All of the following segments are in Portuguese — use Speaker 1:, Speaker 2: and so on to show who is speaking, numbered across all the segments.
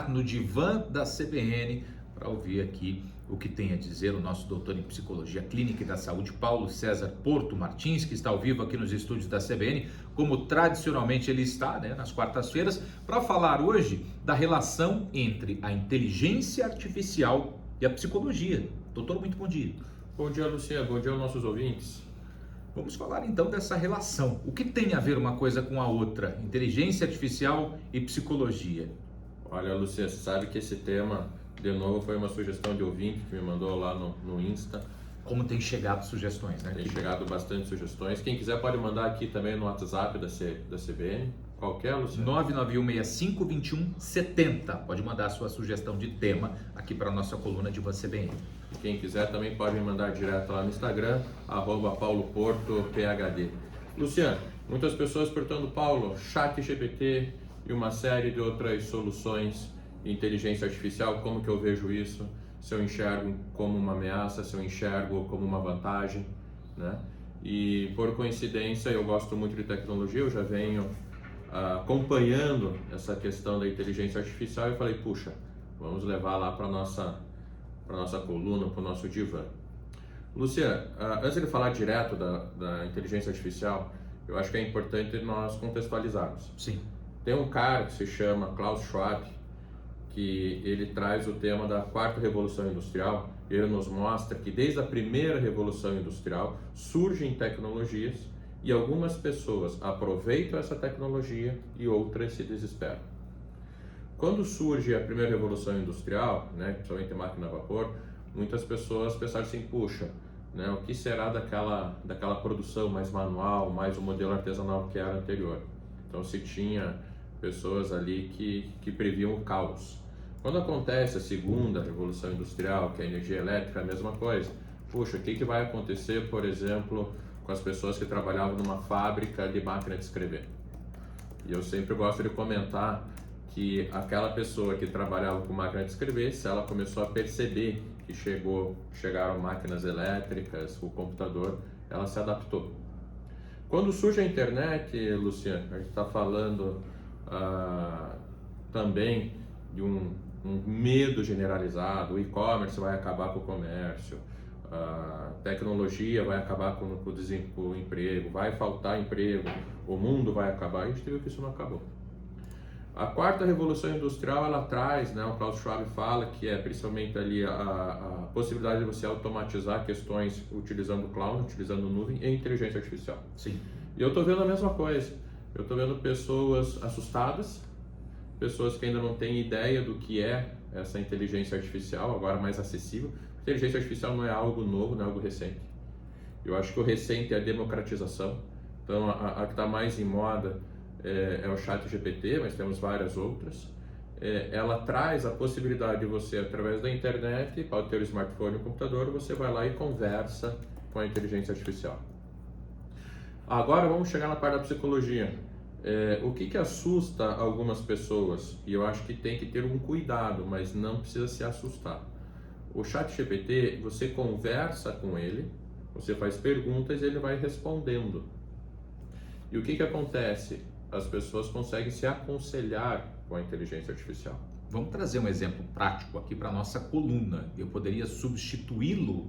Speaker 1: no divã da CBN para ouvir aqui o que tem a dizer o nosso doutor em Psicologia Clínica e da Saúde, Paulo César Porto Martins, que está ao vivo aqui nos estúdios da CBN, como tradicionalmente ele está, nas quartas-feiras, para falar hoje da relação entre a inteligência artificial e a psicologia. Doutor, muito bom dia.
Speaker 2: Bom dia, Luciano. Bom dia aos nossos ouvintes.
Speaker 1: Vamos falar então dessa relação. O que tem a ver uma coisa com a outra? Inteligência artificial e psicologia.
Speaker 2: Olha, Luciano, você sabe que esse tema, de novo, foi uma sugestão de ouvinte que me mandou lá no Insta.
Speaker 1: Como tem chegado sugestões, né?
Speaker 2: Tem chegado bastante sugestões. Quem quiser pode mandar aqui também no WhatsApp da CBN. Qualquer, Luciano?
Speaker 1: 991652170. Pode mandar a sua sugestão de tema aqui para a nossa coluna de CBN.
Speaker 2: Quem quiser também pode me mandar direto lá no Instagram, @pauloportophd. Luciano, muitas pessoas perguntando, Paulo, ChatGPT e uma série de outras soluções de inteligência artificial, como que eu vejo isso? Se eu enxergo como uma ameaça, se eu enxergo como uma vantagem, né? E por coincidência, eu gosto muito de tecnologia, eu já venho acompanhando essa questão da inteligência artificial e eu falei, puxa, vamos levar lá para nossa coluna, para o nosso divã. Luciano, antes de falar direto da inteligência artificial, eu acho que é importante nós contextualizarmos.
Speaker 1: Sim.
Speaker 2: Tem um cara que se chama Klaus Schwab, que ele traz o tema da quarta revolução industrial. Ele nos mostra que desde a primeira revolução industrial surgem tecnologias e algumas pessoas aproveitam essa tecnologia e outras se desesperam. Quando surge a primeira revolução industrial, principalmente a máquina a vapor, muitas pessoas pensaram assim, puxa, o que será daquela produção mais manual, mais o modelo artesanal que era anterior? Então se tinha pessoas ali que previam o caos. Quando acontece a segunda revolução industrial, que é a energia elétrica, é a mesma coisa. Puxa, o que vai acontecer, por exemplo, com as pessoas que trabalhavam numa fábrica de máquina de escrever? E eu sempre gosto de comentar que aquela pessoa que trabalhava com máquina de escrever, se ela começou a perceber que chegaram máquinas elétricas, o computador, ela se adaptou. Quando surge a internet, Luciano, a gente está falando também de um medo generalizado, o e-commerce vai acabar com o comércio, a tecnologia vai acabar com o emprego, vai faltar emprego, o mundo vai acabar, e a gente viu que isso não acabou. A quarta revolução industrial, ela traz, o Klaus Schwab fala que é principalmente ali a possibilidade de você automatizar questões utilizando cloud, utilizando nuvem e inteligência artificial.
Speaker 1: Sim.
Speaker 2: E eu estou vendo a mesma coisa. Eu estou vendo pessoas assustadas, pessoas que ainda não têm ideia do que é essa inteligência artificial, agora mais acessível. Inteligência artificial não é algo novo, não é algo recente. Eu acho que o recente é a democratização. Então, a que está mais em moda é o ChatGPT, mas temos várias outras. Ela traz a possibilidade de você, através da internet, pode ter o smartphone e o computador, você vai lá e conversa com a inteligência artificial. Agora vamos chegar na parte da psicologia. O que assusta algumas pessoas? E eu acho que tem que ter um cuidado, mas não precisa se assustar. O ChatGPT, você conversa com ele, você faz perguntas e ele vai respondendo. E o que acontece? As pessoas conseguem se aconselhar com a inteligência artificial.
Speaker 1: Vamos trazer um exemplo prático aqui para a nossa coluna. Eu poderia substituí-lo,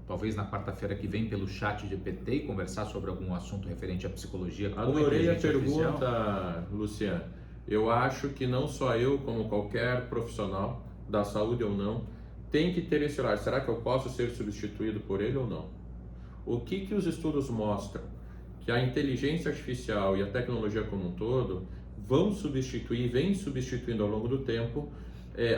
Speaker 1: talvez na quarta-feira que vem, pelo ChatGPT e conversar sobre algum assunto referente à psicologia.
Speaker 2: Adorei a pergunta, Luciano. Eu acho que não só eu, como qualquer profissional, da saúde ou não, tem que ter esse olhar. Será que eu posso ser substituído por ele ou não? O que os estudos mostram? Que a inteligência artificial e a tecnologia como um todo vão substituir, vem substituindo ao longo do tempo,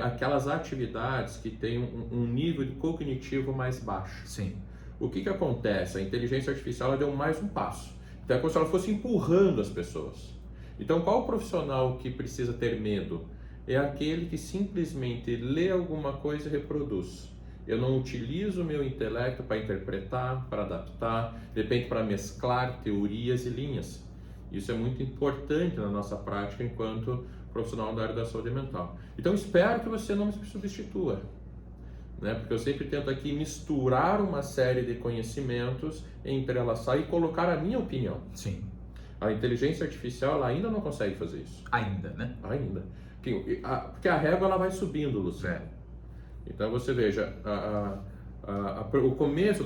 Speaker 2: aquelas atividades que têm um nível cognitivo mais baixo.
Speaker 1: Sim.
Speaker 2: O que acontece? A inteligência artificial ela deu mais um passo. Então é como se ela fosse empurrando as pessoas. Então qual o profissional que precisa ter medo? É aquele que simplesmente lê alguma coisa e reproduz. Eu não utilizo o meu intelecto para interpretar, para adaptar, de repente para mesclar teorias e linhas. Isso é muito importante na nossa prática enquanto profissional da área da saúde mental. Então espero que você não me substitua, porque eu sempre tento aqui misturar uma série de conhecimentos, entrelaçar e colocar a minha opinião.
Speaker 1: Sim.
Speaker 2: A inteligência artificial ela ainda não consegue fazer isso.
Speaker 1: Ainda, né?
Speaker 2: Ainda. Porque a régua ela vai subindo, Luciano. Então você veja, o começo,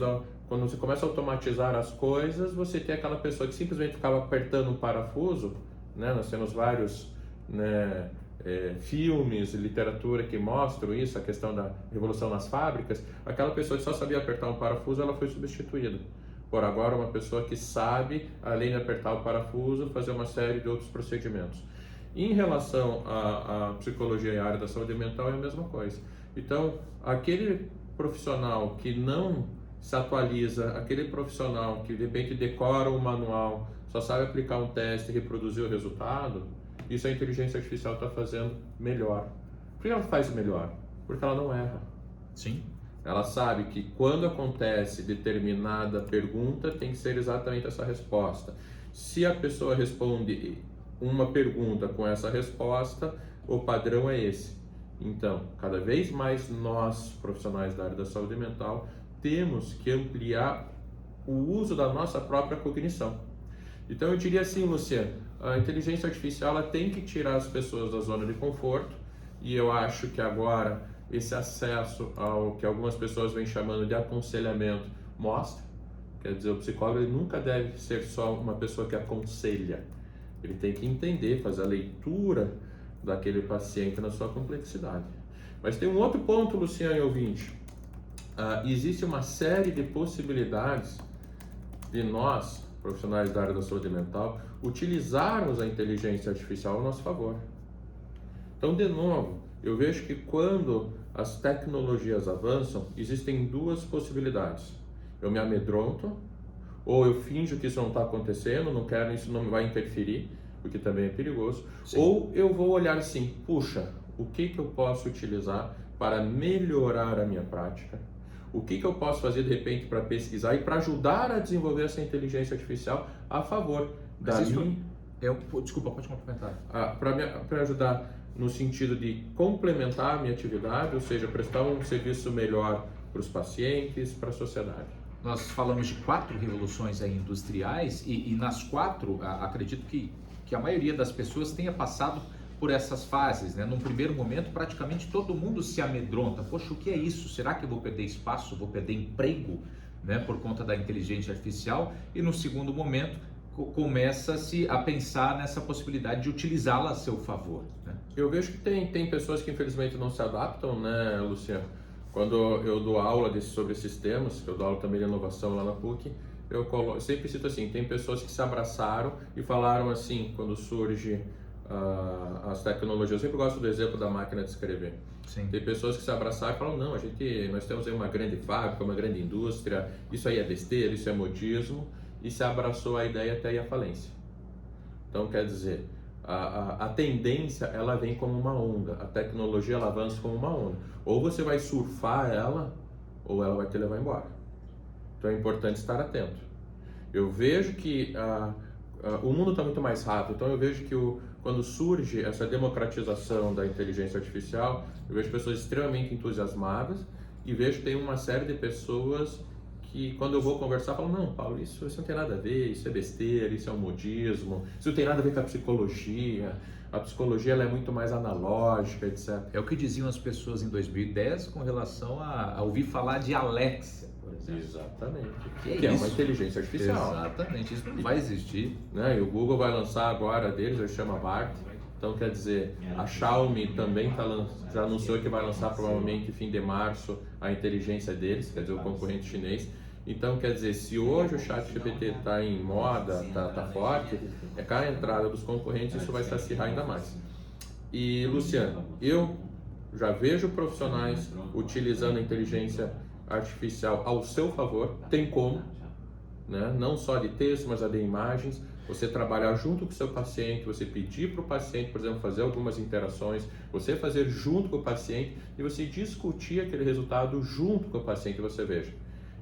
Speaker 2: quando você começa a automatizar as coisas, você tem aquela pessoa que simplesmente ficava apertando um parafuso, né? Nós temos vários, né, filmes, literatura que mostram isso, a questão da revolução nas fábricas. Aquela pessoa que só sabia apertar um parafuso, ela foi substituída por agora uma pessoa que sabe, além de apertar o parafuso, fazer uma série de outros procedimentos. Em relação à psicologia e à área da saúde mental, é a mesma coisa. Então, aquele profissional que não se atualiza, aquele profissional que de repente decora o manual, só sabe aplicar um teste e reproduzir o resultado, isso a inteligência artificial está fazendo melhor. Por que ela faz melhor? Porque ela não erra.
Speaker 1: Sim.
Speaker 2: Ela sabe que quando acontece determinada pergunta, tem que ser exatamente essa resposta. Se a pessoa responde uma pergunta com essa resposta, o padrão é esse. Então, cada vez mais nós, profissionais da área da saúde mental, temos que ampliar o uso da nossa própria cognição. Então, eu diria assim, Luciano, a inteligência artificial ela tem que tirar as pessoas da zona de conforto, e eu acho que agora esse acesso ao que algumas pessoas vêm chamando de aconselhamento mostra. Quer dizer, o psicólogo ele nunca deve ser só uma pessoa que aconselha. Ele tem que entender, fazer a leitura daquele paciente na sua complexidade. Mas tem um outro ponto, Luciano e ouvinte. Existe uma série de possibilidades de nós, profissionais da área da saúde mental, utilizarmos a inteligência artificial ao nosso favor. Então, de novo, eu vejo que quando as tecnologias avançam, existem duas possibilidades. Eu me amedronto, ou eu finjo que isso não está acontecendo, não quero, isso não vai interferir, o que também é perigoso. Sim. Ou eu vou olhar assim, puxa, o que eu posso utilizar para melhorar a minha prática? O que eu posso fazer de repente para pesquisar e para ajudar a desenvolver essa inteligência artificial a favor da minha...
Speaker 1: Desculpa, pode complementar.
Speaker 2: Para ajudar no sentido de complementar a minha atividade, ou seja, prestar um serviço melhor para os pacientes, para a sociedade.
Speaker 1: Nós falamos de 4 revoluções aí industriais e nas 4, acredito que a maioria das pessoas tenha passado por essas fases, né? Num primeiro momento, praticamente todo mundo se amedronta. Poxa, o que é isso? Será que eu vou perder espaço? Vou perder emprego, né? Por conta da inteligência artificial? E no segundo momento, começa-se a pensar nessa possibilidade de utilizá-la a seu favor, né?
Speaker 2: Eu vejo que tem pessoas que infelizmente não se adaptam, né, Luciano? Quando eu dou aula sobre esses temas, eu dou aula também de inovação lá na PUC, eu sempre cito assim, tem pessoas que se abraçaram e falaram assim, quando surge as tecnologias, eu sempre gosto do exemplo da máquina de escrever.
Speaker 1: Sim.
Speaker 2: Tem pessoas que se abraçaram e falam, não, nós temos aí uma grande fábrica, uma grande indústria, isso aí é besteira, isso é modismo, e se abraçou a ideia até ir à falência. Então, quer dizer, a tendência, ela vem como uma onda, a tecnologia, ela avança como uma onda. Ou você vai surfar ela, ou ela vai te levar embora. Então, é importante estar atento. Eu vejo que o mundo está muito mais rápido, então eu vejo que quando surge essa democratização da inteligência artificial, eu vejo pessoas extremamente entusiasmadas e vejo que tem uma série de pessoas que quando eu vou conversar, falam, não, Paulo, isso não tem nada a ver, isso é besteira, isso é um modismo, isso não tem nada a ver com a psicologia ela é muito mais analógica, etc.
Speaker 1: É o que diziam as pessoas em 2010 com relação a ouvir falar de Alexa, por exemplo.
Speaker 2: Exatamente.
Speaker 1: Que é
Speaker 2: uma inteligência artificial.
Speaker 1: Exatamente, isso não vai existir.
Speaker 2: Né? E o Google vai lançar agora deles, ele chama Bart. Então, quer dizer, a Xiaomi também já anunciou que vai lançar provavelmente fim de março a inteligência deles, quer dizer, o concorrente chinês. Então, quer dizer, se hoje o ChatGPT está em moda, está forte, com a entrada dos concorrentes isso vai se acirrar ainda mais. E, Luciano, eu já vejo profissionais utilizando a inteligência artificial ao seu favor, tem como, né? Não só de texto, mas a de imagens. Você trabalhar junto com o seu paciente, você pedir para o paciente, por exemplo, fazer algumas interações, você fazer junto com o paciente e você discutir aquele resultado junto com o paciente, você veja.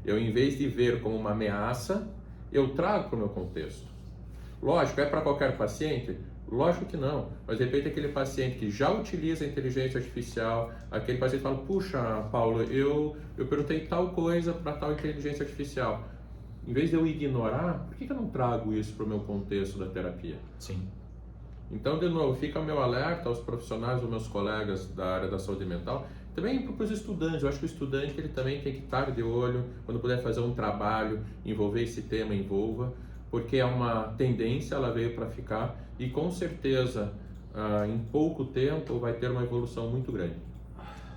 Speaker 2: Eu, em vez de ver como uma ameaça, eu trago para o meu contexto. Lógico, é para qualquer paciente? Lógico que não, mas de repente aquele paciente que já utiliza a inteligência artificial, aquele paciente fala, puxa, Paulo, eu perguntei tal coisa para tal inteligência artificial. Em vez de eu ignorar, por que eu não trago isso para o meu contexto da terapia?
Speaker 1: Sim.
Speaker 2: Então, de novo, fica meu alerta aos profissionais, aos meus colegas da área da saúde mental, também para os estudantes. Eu acho que o estudante ele também tem que estar de olho, quando puder fazer um trabalho, envolver esse tema, envolva, porque é uma tendência, ela veio para ficar e com certeza em pouco tempo vai ter uma evolução muito grande.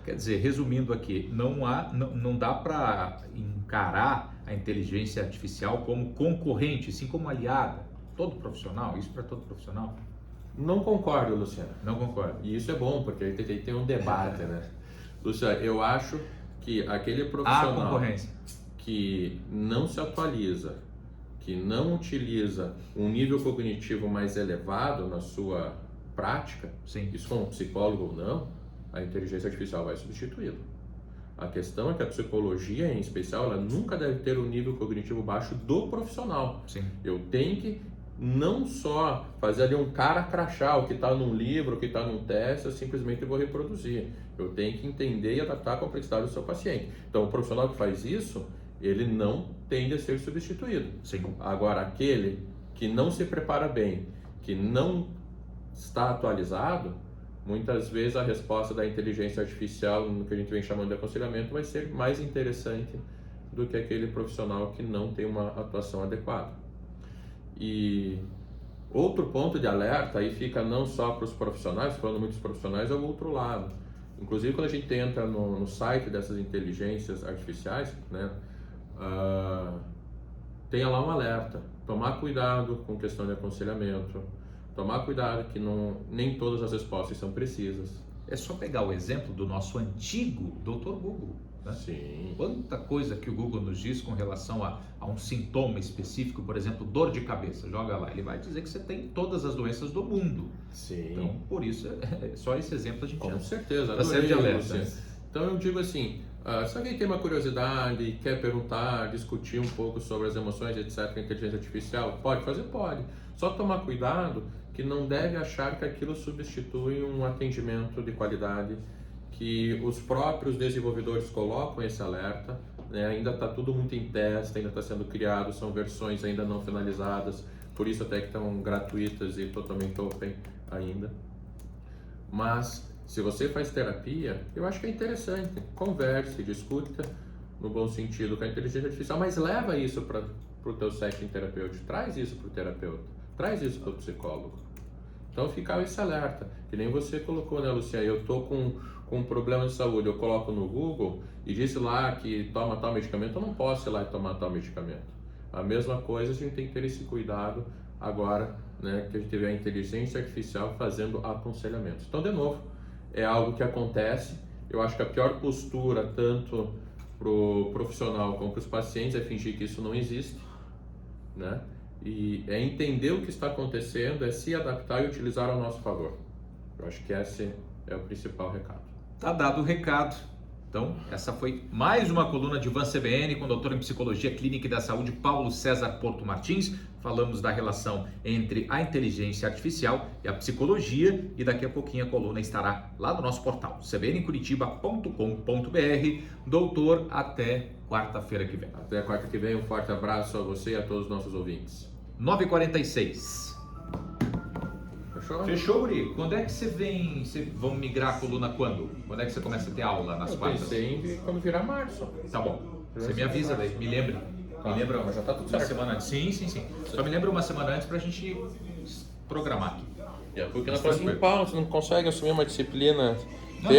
Speaker 1: Quer dizer, resumindo aqui, não dá para encarar a inteligência artificial como concorrente, sim como aliada. Todo profissional, isso para todo profissional?
Speaker 2: Não concordo, Luciano.
Speaker 1: Não concordo.
Speaker 2: E isso é bom, porque a gente tem um debate, né? Luciano, eu acho que aquele profissional que não se atualiza, que não utiliza um nível cognitivo mais elevado na sua prática,
Speaker 1: sim,
Speaker 2: isso como psicólogo ou não, a inteligência artificial vai substituí-lo. A questão é que a psicologia, em especial, ela nunca deve ter um nível cognitivo baixo do profissional.
Speaker 1: Sim.
Speaker 2: Eu tenho que não só fazer ali um cara crachá, o que está num livro, o que está num teste, eu simplesmente vou reproduzir. Eu tenho que entender e adaptar a complexidade do seu paciente. Então, o profissional que faz isso, ele não tende a ser substituído.
Speaker 1: Sim.
Speaker 2: Agora, aquele que não se prepara bem, que não está atualizado, muitas vezes a resposta da inteligência artificial, no que a gente vem chamando de aconselhamento, vai ser mais interessante do que aquele profissional que não tem uma atuação adequada. E outro ponto de alerta aí fica não só para os profissionais, falando muitos profissionais, é o outro lado. Inclusive quando a gente entra no site dessas inteligências artificiais, né, tem lá um alerta. Tomar cuidado com questão de aconselhamento, tomar cuidado que nem todas as respostas são precisas.
Speaker 1: É só pegar o exemplo do nosso antigo Dr. Google. Né?
Speaker 2: Sim.
Speaker 1: Quanta coisa que o Google nos diz com relação a um sintoma específico, por exemplo, dor de cabeça. Joga lá, ele vai dizer que você tem todas as doenças do mundo.
Speaker 2: Sim.
Speaker 1: Então, por isso, só esse exemplo a gente
Speaker 2: com
Speaker 1: já
Speaker 2: certeza.
Speaker 1: tá sendo de alerta.
Speaker 2: Então eu digo assim, se alguém tem uma curiosidade, quer perguntar, discutir um pouco sobre as emoções, etc., a inteligência artificial, pode fazer? Pode. Só tomar cuidado que não deve achar que aquilo substitui um atendimento de qualidade, que os próprios desenvolvedores colocam esse alerta, né? Ainda está tudo muito em teste, ainda está sendo criado, são versões ainda não finalizadas, por isso até que estão gratuitas e totalmente open ainda. Mas se você faz terapia, eu acho que é interessante, converse, discuta no bom sentido com a inteligência artificial, mas leva isso para o teu setting terapêutico, traz isso para o terapeuta, traz isso para o psicólogo. Então fica esse alerta, que nem você colocou, né, Luciana? Eu estou com um problema de saúde, eu coloco no Google e diz lá que toma tal medicamento, eu não posso ir lá e tomar tal medicamento. A mesma coisa, a gente tem que ter esse cuidado agora, né, que a gente vê a inteligência artificial fazendo aconselhamentos. Então, de novo, é algo que acontece. Eu acho que a pior postura, tanto para o profissional como para os pacientes, é fingir que isso não existe, né? E é entender o que está acontecendo, é se adaptar e utilizar ao nosso favor. Eu acho que esse é o principal recado.
Speaker 1: Tá dado o recado. Então, essa foi mais uma coluna de Van CBN com o doutor em Psicologia Clínica e da Saúde, Paulo César Porto Martins. Falamos da relação entre a inteligência artificial e a psicologia e daqui a pouquinho a coluna estará lá no nosso portal, cbncuritiba.com.br. Doutor, até quarta-feira que vem.
Speaker 2: Até quarta que vem, um forte abraço a você e a todos os nossos ouvintes.
Speaker 1: 9h46.
Speaker 2: Fechou?
Speaker 1: Fechou, Guri? Quando é que você vem? Vocês vão migrar a coluna quando? Quando é que você começa a ter aula nas quartas?
Speaker 2: Pensei em quando virar março.
Speaker 1: Tá bom. Você me avisa daí, me lembra. Me lembra
Speaker 2: mas já tá tudo
Speaker 1: uma
Speaker 2: certo.
Speaker 1: semana antes. Sim. Só me lembra uma semana antes pra gente programar aqui.
Speaker 2: Porque na próxima Paulo, você não consegue assumir uma disciplina